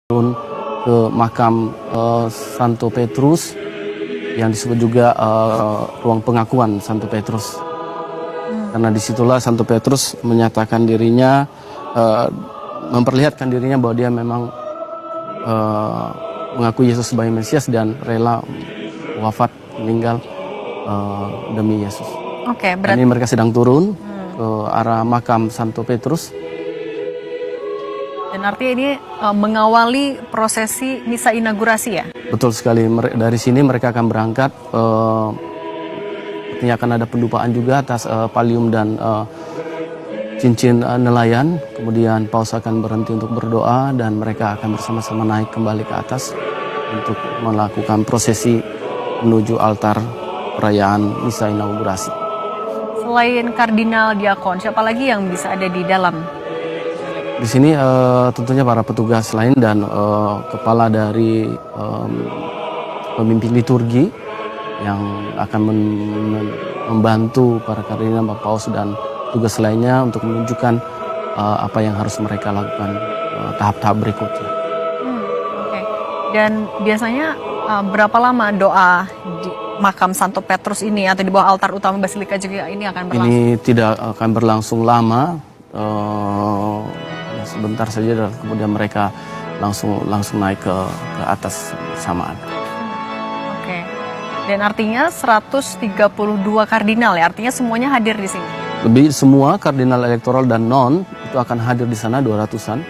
turun ke makam Santo Petrus yang disebut juga ruang pengakuan Santo Petrus. Karena disitulah Santo Petrus menyatakan dirinya, memperlihatkan dirinya bahwa dia memang mengakui Yesus sebagai Mesias dan rela wafat meninggal demi Yesus. Oke, berarti ini mereka sedang turun ke arah makam Santo Petrus. Dan artinya ini mengawali prosesi misa inaugurasi ya? Betul sekali, dari sini mereka akan berangkat, artinya akan ada pendupaan juga atas palium dan cincin nelayan. Kemudian paus akan berhenti untuk berdoa dan mereka akan bersama-sama naik kembali ke atas untuk melakukan prosesi menuju altar perayaan misa inaugurasi. Selain kardinal, diakon, siapa lagi yang bisa ada di dalam? Di sini tentunya para petugas lain dan kepala dari pemimpin liturgi yang akan membantu para kardinal, Bapak Paus dan tugas lainnya untuk menunjukkan apa yang harus mereka lakukan tahap-tahap berikutnya. Oke. Dan biasanya berapa lama doa di makam Santo Petrus ini atau di bawah altar utama Basilika juga ini akan berlangsung? Ini tidak akan berlangsung lama. Sebentar saja dan kemudian mereka langsung naik ke atas bersamaan. Oke. Dan artinya 132 kardinal ya, artinya semuanya hadir di sini. Lebih semua kardinal elektoral dan non itu akan hadir di sana, 200-an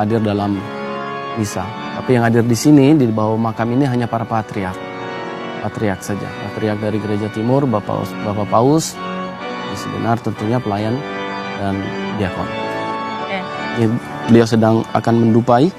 hadir dalam misa. Tapi yang hadir di sini di bawah makam ini hanya para patriark saja. Patriark dari Gereja Timur, Bapak Paus, sebenar tentunya pelayan dan diakon. Beliau sedang akan mendupai.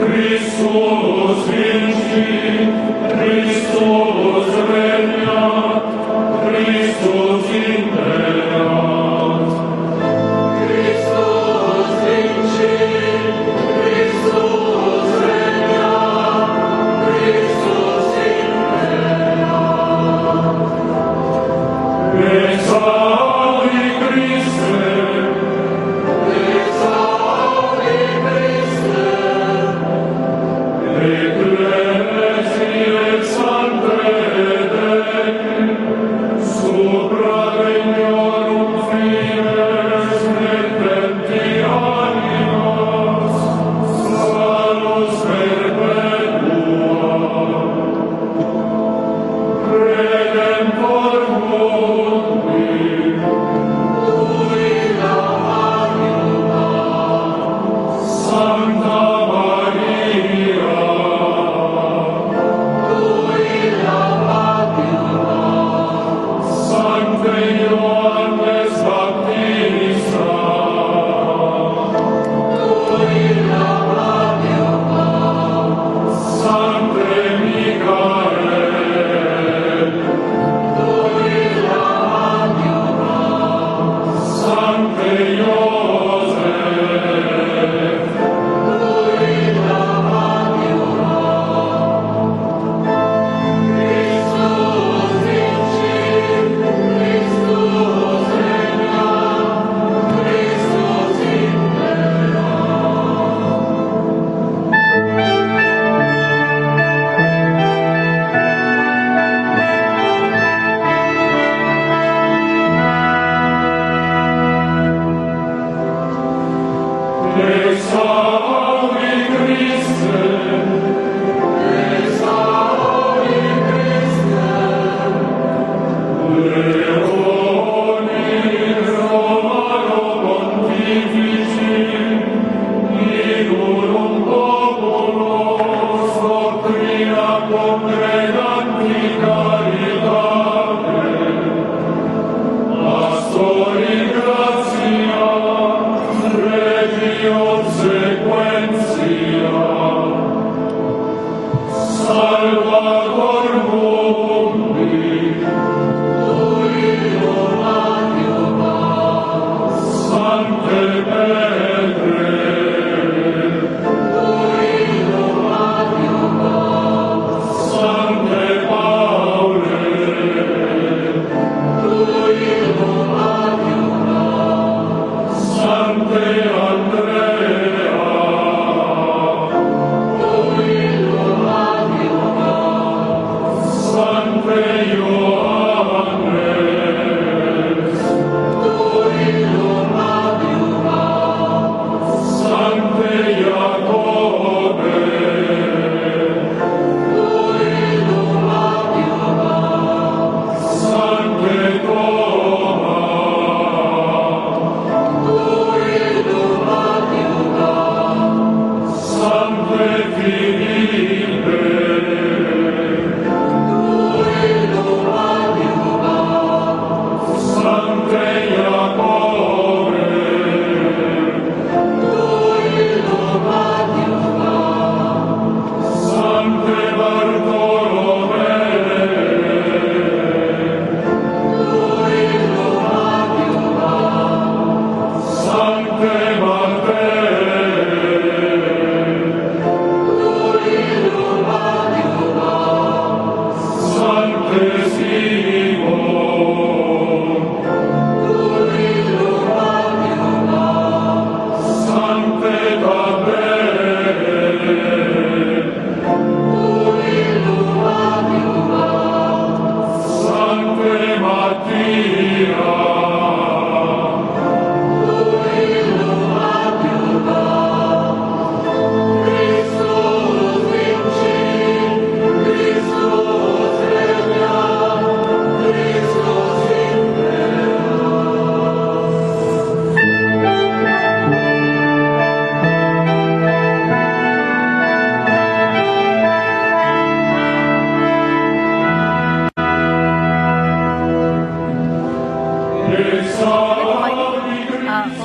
Christus vincit, Christus regnat, Christus imperat. Christus vincit, Christus regnat, Christus imperat. Exaudi Christe, exaudi Christe, Ecclesiae Sanctae Dei, supra regno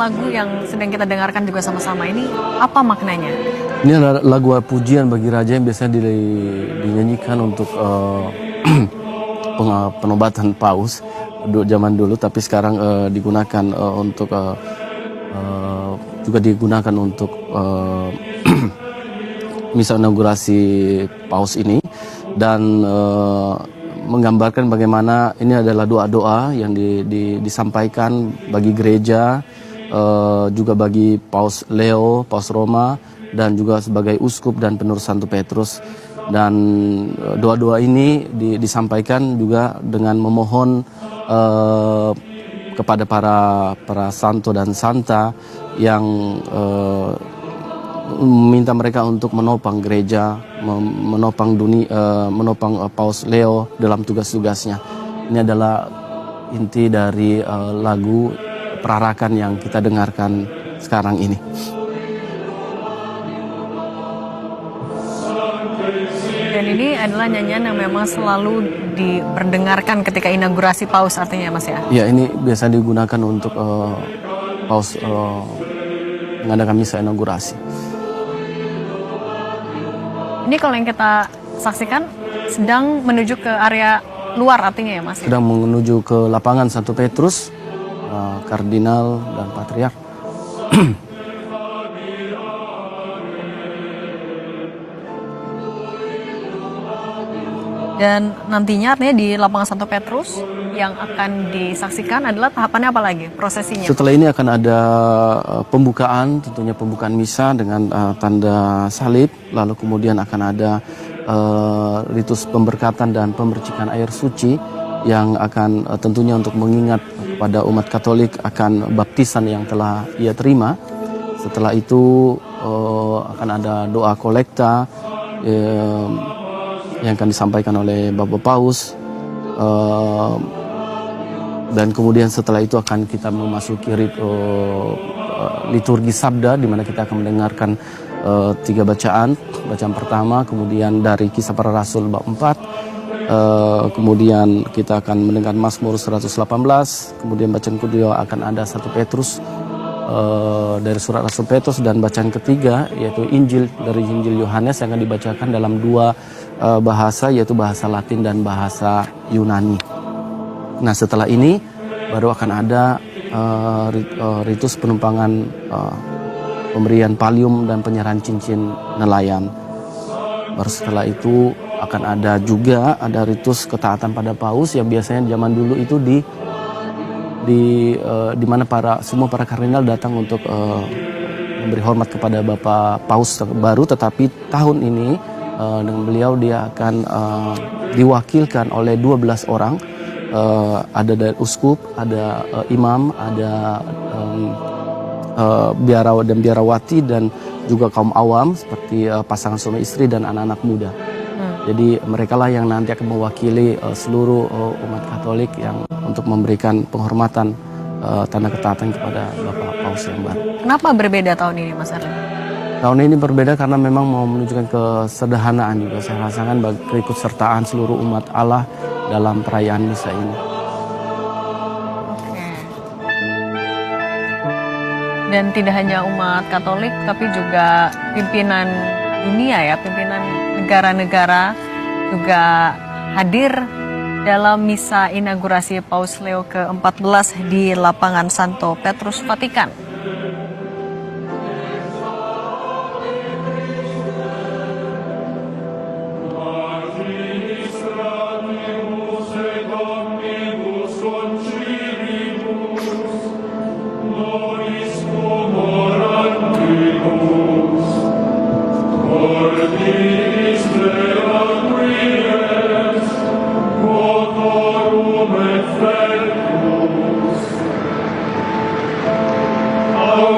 lagu yang sedang kita dengarkan juga sama-sama ini apa maknanya? Ini adalah lagu pujian bagi raja yang biasanya dinyanyikan untuk penobatan paus zaman dulu, tapi sekarang digunakan untuk juga digunakan untuk misa inaugurasi paus ini, dan menggambarkan bagaimana ini adalah doa-doa yang disampaikan bagi gereja, juga bagi Paus Leo, Paus Roma, dan juga sebagai uskup dan penerus Santo Petrus. Dan doa-doa ini disampaikan juga dengan memohon kepada para santo dan santa yang meminta mereka untuk menopang gereja, menopang dunia, menopang Paus Leo dalam tugas-tugasnya. Ini adalah inti dari lagu perarakan yang kita dengarkan sekarang ini. Dan ini adalah nyanyian yang memang selalu diperdengarkan ketika inaugurasi paus artinya Mas ya? Ya, ini biasa digunakan untuk paus mengadakan misa inaugurasi. Ini kalau yang kita saksikan sedang menuju ke area luar artinya ya Mas? Sedang menuju ke lapangan Santo Petrus, kardinal dan patriark. Dan nantinya artinya di lapangan Santo Petrus yang akan disaksikan adalah tahapannya apa lagi prosesinya? Setelah ini akan ada pembukaan, tentunya pembukaan misa dengan tanda salib, lalu kemudian akan ada ritus pemberkatan dan pemercikan air suci yang akan tentunya untuk mengingat pada umat Katolik akan baptisan yang telah ia terima. Setelah itu akan ada doa kolekta yang akan disampaikan oleh Bapak Paus, dan kemudian setelah itu akan kita memasuki liturgi sabda, di mana kita akan mendengarkan 3 bacaan. Bacaan pertama, kemudian dari Kisah Para Rasul bab 4, kemudian kita akan mendengar Mazmur 118, kemudian bacaan kedua akan ada 1 Petrus dari surat Rasul Petrus, dan bacaan ketiga yaitu Injil dari Injil Yohanes yang akan dibacakan dalam 2 bahasa, yaitu bahasa Latin dan bahasa Yunani. Nah, setelah ini baru akan ada ritus penumpangan, pemberian palium dan penyerahan cincin nelayan. Baru setelah itu akan ada juga ritus ketaatan pada paus yang biasanya zaman dulu itu di mana semua para kardinal datang untuk memberi hormat kepada Bapak Paus baru, tetapi tahun ini dengan beliau dia akan diwakilkan oleh 12 orang, ada dari uskup, ada imam, ada biarawa dan biarawati, dan juga kaum awam seperti pasangan suami istri dan anak-anak muda. Jadi mereka lah yang nanti akan mewakili seluruh umat Katolik yang untuk memberikan penghormatan, tanda ketaatan kepada Bapak Paus yang baru. Kenapa berbeda tahun ini Mas Erling? Tahun ini berbeda karena memang mau menunjukkan kesederhanaan juga, saya rasakan, bagi keikutsertaan seluruh umat Allah dalam perayaan misa ini. Oke. Dan tidak hanya umat Katolik, tapi juga pimpinan dunia ya, pimpinan negara-negara juga hadir dalam misa inaugurasi Paus Leo ke-14 di lapangan Santo Petrus, Vatikan. Our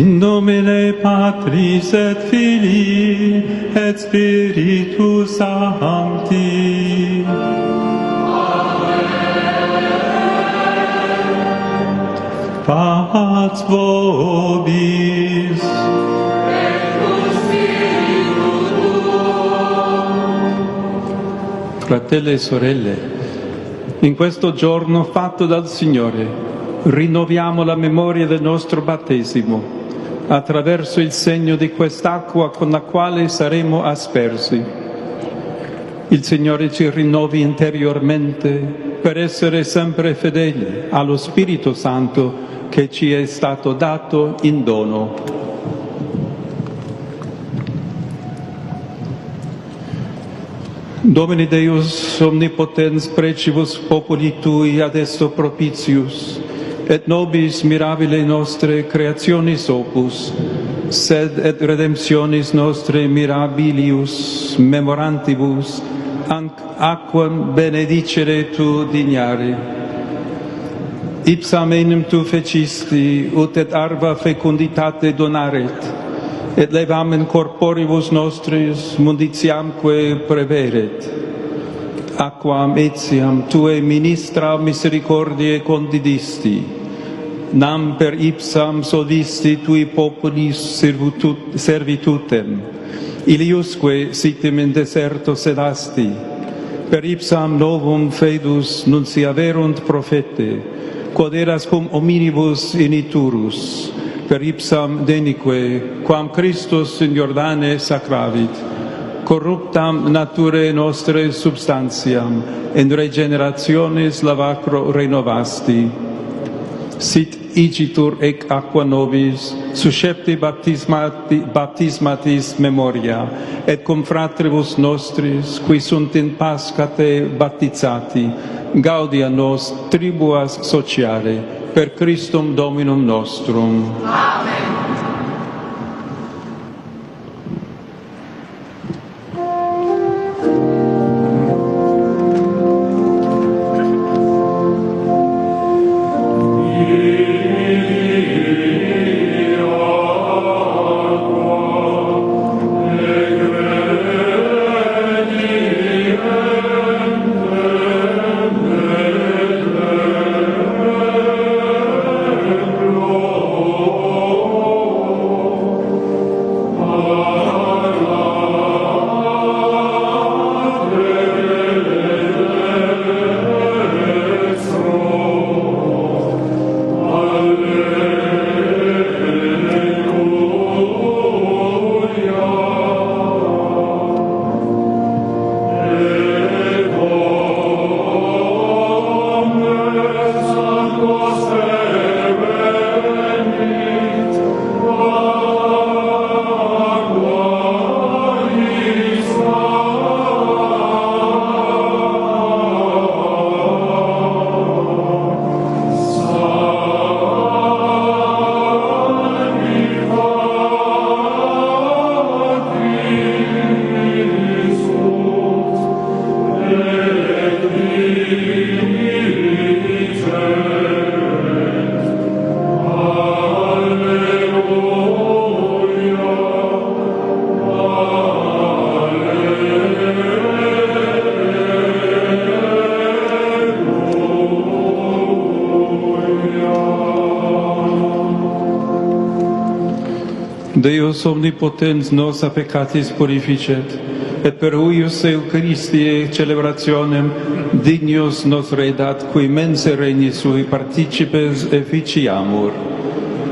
In nomine Patris et Filii et Spiritus Sancti. Pax vobis. Fratelli e sorelle, in questo giorno fatto dal Signore, rinnoviamo la memoria del nostro battesimo attraverso il segno di quest'acqua con la quale saremo aspersi. Il Signore ci rinnovi interiormente per essere sempre fedeli allo Spirito Santo che ci è stato dato in dono. Domini Deus omnipotens precibus populi Tui adesso propitius, et nobis mirabile nostre creationis opus, sed et redemptionis nostre mirabilius memorantibus, aquam benedicere Tu dignare. Ipsam enim Tu fecisti, ut et arva fecunditate donaret, et levamen corporibus nostris munditiamque preveret. Aquam etiam Tue ministra misericordiae condidisti, nam per ipsam solvisti Tui populis servitutem, iliusque sitem in deserto sedasti, per ipsam novum fedus nunciaverunt profete, quod eras cum hominibus initurus, per ipsam denique, quam Christus in Jordane sacravit, corruptam naturae nostre substantiam, in regenerationis lavacro renovasti. Sit igitur ec aqua nobis, suscepti baptismatis memoria, et cum fratribus nostris, qui sunt in Paschate baptizati, gaudia nos tribuas sociale, per Christum Dominum nostrum. Amen. Deus omnipotens nos a peccatis purificet, et per huius Eucharistiae celebrationem dignius nos redat, qui mense regni sui participes efficiamur.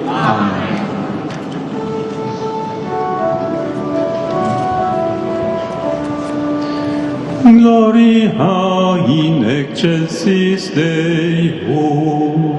Amen. Gloria in excelsis Deo.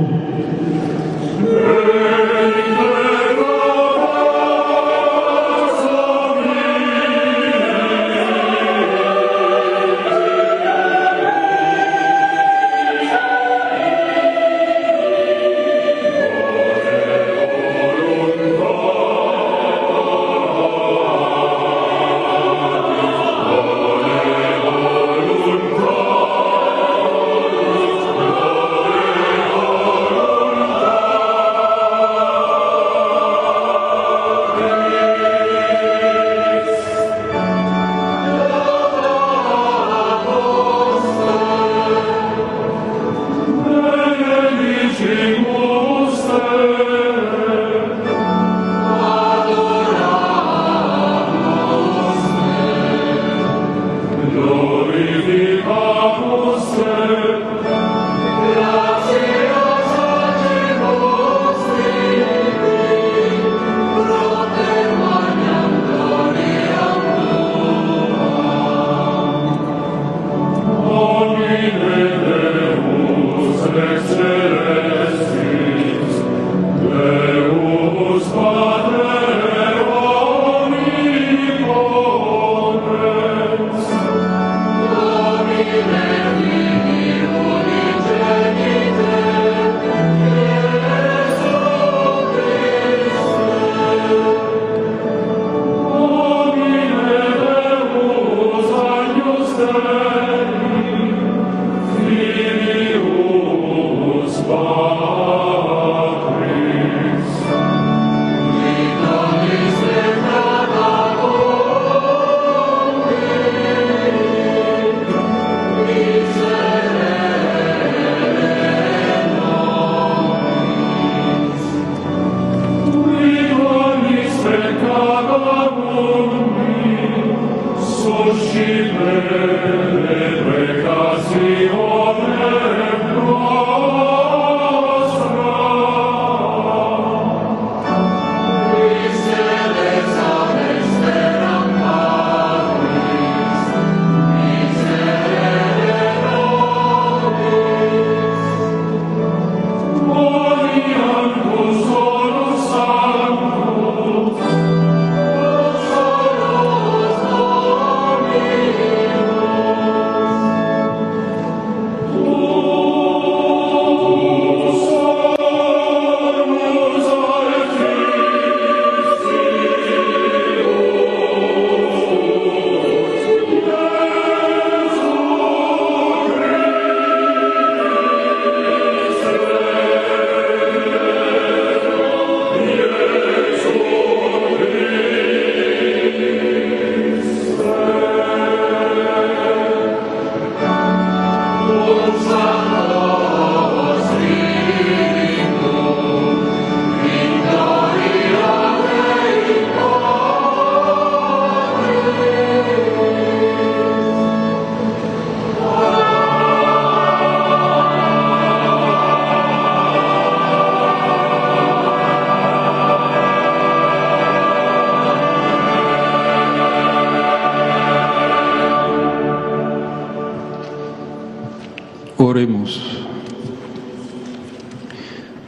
Oremos.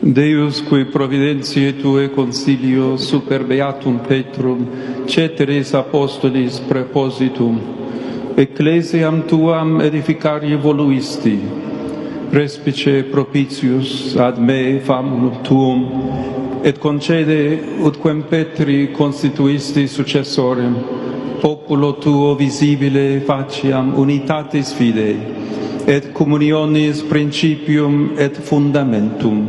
Deus, qui providentiae Tue concilio super beatum Petrum, ceteris apostolis prepositum, ecclesiam Tuam edificari voluisti, respice propitius ad me famulum Tuum, et concede utquem Petri constituisti successorem, populo Tuo visibile faciam unitatis fidei, et communionis principium et fundamentum.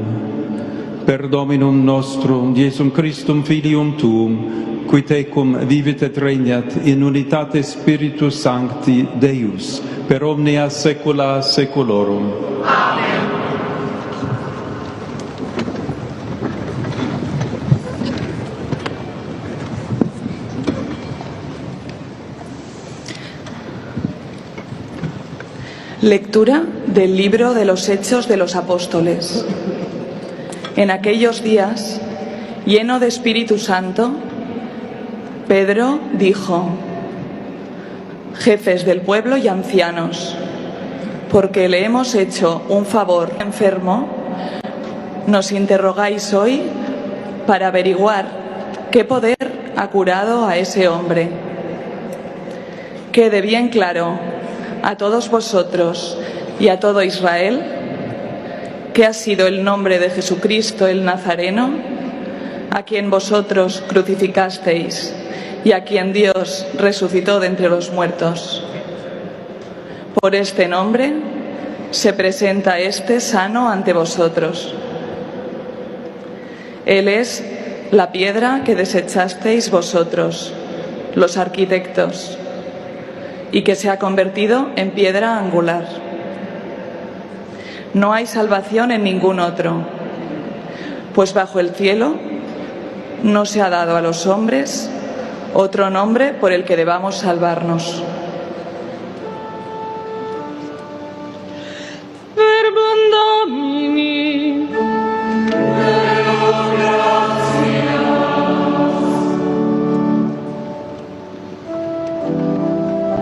Per Dominum nostrum, Iesum Christum Filium Tuum, qui tecum vivit et regnat in unitate Spiritus Sancti Deus, per omnia saecula saeculorum. Amen. Lectura del libro de los Hechos de los Apóstoles. En aquellos días, lleno de Espíritu Santo, Pedro dijo: jefes del pueblo y ancianos, porque le hemos hecho un favor enfermo, nos interrogáis hoy para averiguar qué poder ha curado a ese hombre. Quede bien claro a todos vosotros y a todo Israel que ha sido el nombre de Jesucristo el Nazareno, a quien vosotros crucificasteis y a quien Dios resucitó de entre los muertos. Por este nombre se presenta este sano ante vosotros. Él es la piedra que desechasteis vosotros, los arquitectos, y que se ha convertido en piedra angular. No hay salvación en ningún otro, pues bajo el cielo no se ha dado a los hombres otro nombre por el que debamos salvarnos.